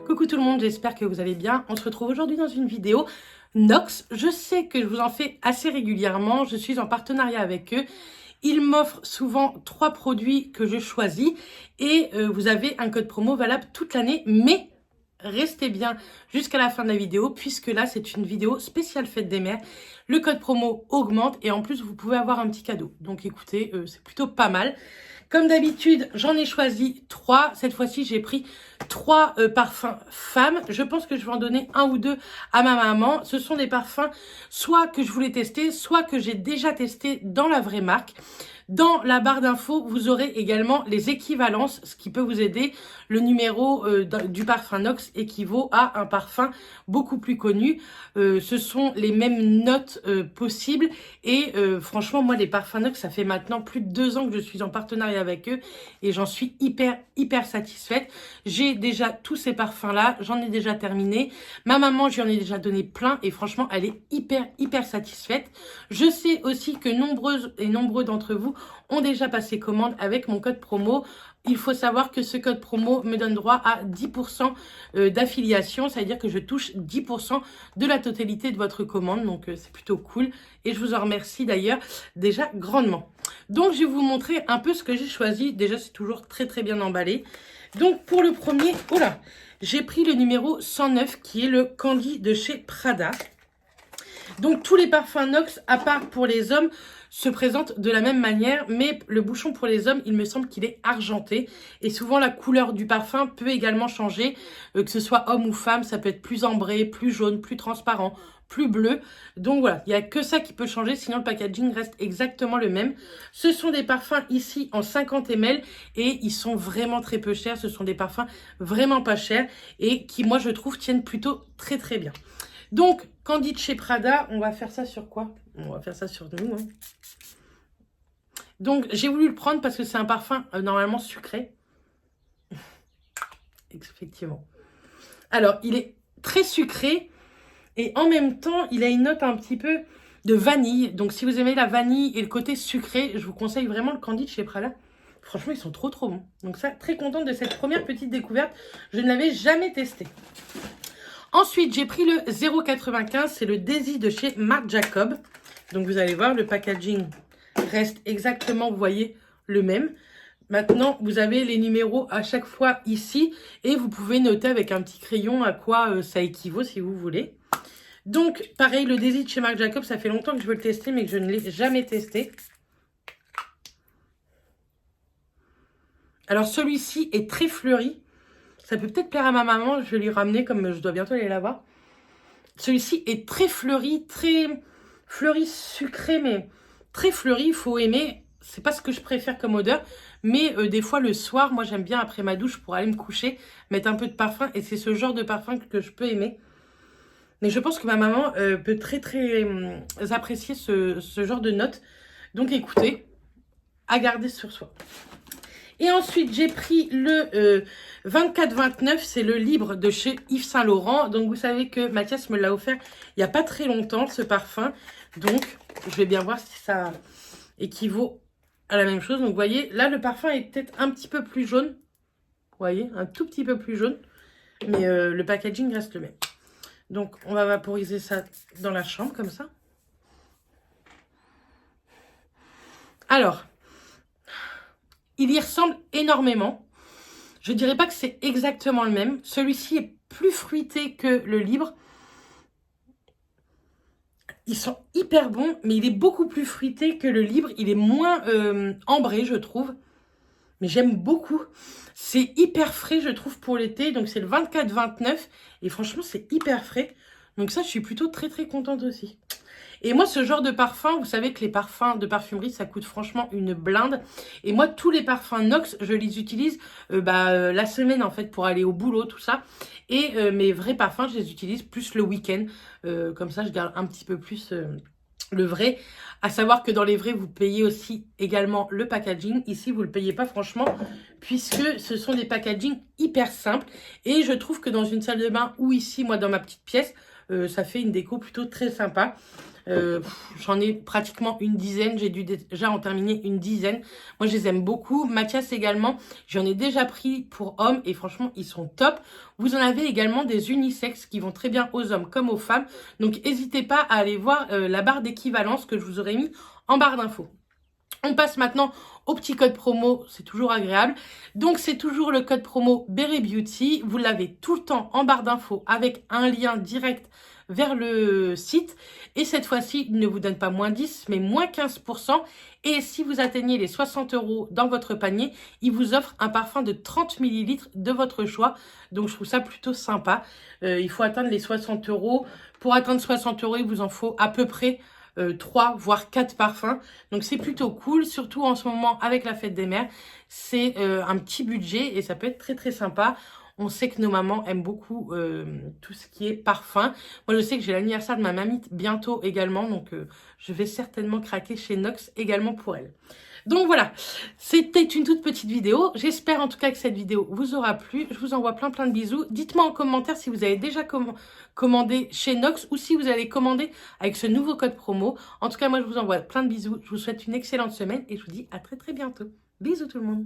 Coucou tout le monde, j'espère que vous allez bien. On se retrouve aujourd'hui dans une vidéo Nox. Je sais que je vous en fais assez régulièrement, je suis en partenariat avec eux. Ils m'offrent souvent 3 produits que je choisis et vous avez un code promo valable toute l'année, mais restez bien jusqu'à la fin de la vidéo puisque là c'est une vidéo spéciale fête des mères. Le code promo augmente et en plus vous pouvez avoir un petit cadeau. Donc écoutez, c'est plutôt pas mal. Comme d'habitude, j'en ai choisi 3. Cette fois-ci, j'ai pris 3 parfums femmes. Je pense que je vais en donner 1 ou 2 à ma maman. Ce sont des parfums soit que je voulais tester, soit que j'ai déjà testé dans la vraie marque. Dans la barre d'infos, vous aurez également les équivalences, ce qui peut vous aider. Le numéro du parfum Nox équivaut à un parfum beaucoup plus connu. Ce sont les mêmes notes possibles. Et franchement, moi, les parfums Nox, ça fait maintenant plus de 2 ans que je suis en partenariat avec eux. Et j'en suis hyper satisfaite. J'ai déjà tous ces parfums-là. J'en ai déjà terminé. Ma maman, je lui en ai déjà donné plein. Et franchement, elle est hyper satisfaite. Je sais aussi que nombreuses et nombreux d'entre vous ont déjà passé commande avec mon code promo. Il faut savoir que ce code promo me donne droit à 10% d'affiliation, c'est-à-dire que je touche 10% de la totalité de votre commande, donc c'est plutôt cool et je vous en remercie d'ailleurs déjà grandement. Donc je vais vous montrer un peu ce que j'ai choisi. Déjà c'est toujours très bien emballé. Donc pour le premier, oula, j'ai pris le numéro 109 qui est le Candy de chez Prada. Donc tous les parfums Nox, à part pour les hommes, se présentent de la même manière, mais le bouchon pour les hommes, il me semble qu'il est argenté. Et souvent, la couleur du parfum peut également changer, que ce soit homme ou femme, ça peut être plus ambré, plus jaune, plus transparent, plus bleu. Donc voilà, il n'y a que ça qui peut changer, sinon le packaging reste exactement le même. Ce sont des parfums ici en 50 ml et ils sont vraiment très peu chers. Ce sont des parfums vraiment pas chers et qui, moi, je trouve, tiennent plutôt très bien. Donc, Candy de chez Prada, on va faire ça sur quoi? On va faire ça sur nous. Hein. Donc, j'ai voulu le prendre parce que c'est un parfum normalement sucré. Effectivement. Alors, il est très sucré et en même temps, il a une note un petit peu de vanille. Donc, si vous aimez la vanille et le côté sucré, je vous conseille vraiment le Candy de chez Prada. Franchement, ils sont trop bons. Donc ça, très contente de cette première petite découverte. Je ne l'avais jamais testé. Ensuite, j'ai pris le 0,95, c'est le Daisy de chez Marc Jacob. Donc, vous allez voir, le packaging reste exactement, vous voyez, le même. Maintenant, vous avez les numéros à chaque fois ici et vous pouvez noter avec un petit crayon à quoi ça équivaut si vous voulez. Donc, pareil, le Daisy de chez Marc Jacob, ça fait longtemps que je veux le tester mais que je ne l'ai jamais testé. Alors, celui-ci est très fleuri. Ça peut peut-être plaire à ma maman, je vais lui ramener comme je dois bientôt aller la voir. Celui-ci est très fleuri sucré, mais très fleuri, il faut aimer. C'est pas ce que je préfère comme odeur, mais des fois le soir, moi j'aime bien après ma douche pour aller me coucher, mettre un peu de parfum et c'est ce genre de parfum que je peux aimer. Mais je pense que ma maman peut très apprécier ce genre de notes. Donc écoutez, à garder sur soi. Et ensuite, j'ai pris le 24-29, c'est le Libre de chez Yves Saint Laurent. Donc, vous savez que Mathias me l'a offert il n'y a pas très longtemps, ce parfum. Donc, je vais bien voir si ça équivaut à la même chose. Donc, vous voyez, là, le parfum est peut-être un petit peu plus jaune. Vous voyez, un tout petit peu plus jaune. Mais le packaging reste le même. Donc, on va vaporiser ça dans la chambre, comme ça. Alors... il y ressemble énormément. Je ne dirais pas que c'est exactement le même. Celui-ci est plus fruité que le Libre. Ils sont hyper bons, mais il est beaucoup plus fruité que le Libre. Il est moins ambré, je trouve. Mais j'aime beaucoup. C'est hyper frais, je trouve, pour l'été. Donc, c'est le 24-29. Et franchement, c'est hyper frais. Donc ça, je suis plutôt très contente aussi. Et moi, ce genre de parfum, vous savez que les parfums de parfumerie, ça coûte franchement une blinde. Et moi, tous les parfums Nox, je les utilise la semaine, en fait, pour aller au boulot, tout ça. Et mes vrais parfums, je les utilise plus le week-end. Comme ça, je garde un petit peu plus le vrai. À savoir que dans les vrais, vous payez aussi également le packaging. Ici, vous ne le payez pas, franchement, puisque ce sont des packagings hyper simples. Et je trouve que dans une salle de bain ou ici, moi, dans ma petite pièce, ça fait une déco plutôt très sympa. J'en ai pratiquement une dizaine. J'ai dû déjà en terminer une dizaine. Moi, je les aime beaucoup. Mathias également. J'en ai déjà pris pour hommes et franchement, ils sont top. Vous en avez également des unisexes qui vont très bien aux hommes comme aux femmes. Donc, n'hésitez pas à aller voir la barre d'équivalence que je vous aurais mis en barre d'infos. On passe maintenant au petit code promo, c'est toujours agréable. Donc, c'est toujours le code promo Beret Beauty. Vous l'avez tout le temps en barre d'infos avec un lien direct vers le site. Et cette fois-ci, il ne vous donne pas moins 10, mais moins 15%. Et si vous atteignez les 60 € dans votre panier, il vous offre un parfum de 30 ml de votre choix. Donc, je trouve ça plutôt sympa. Il faut atteindre les 60 €. Pour atteindre 60 €, il vous en faut à peu près 3 voire 4 parfums. Donc c'est plutôt cool, surtout en ce moment avec la fête des mères. C'est un petit budget et ça peut être très très sympa. On sait que nos mamans aiment beaucoup tout ce qui est parfum. Moi, je sais que j'ai l'anniversaire de ma mamie bientôt également. Donc, je vais certainement craquer chez Nox également pour elle. Donc voilà, c'était une toute petite vidéo. J'espère en tout cas que cette vidéo vous aura plu. Je vous envoie plein de bisous. Dites-moi en commentaire si vous avez déjà commandé chez Nox ou si vous allez commander avec ce nouveau code promo. En tout cas, moi, je vous envoie plein de bisous. Je vous souhaite une excellente semaine et je vous dis à très bientôt. Bisous tout le monde.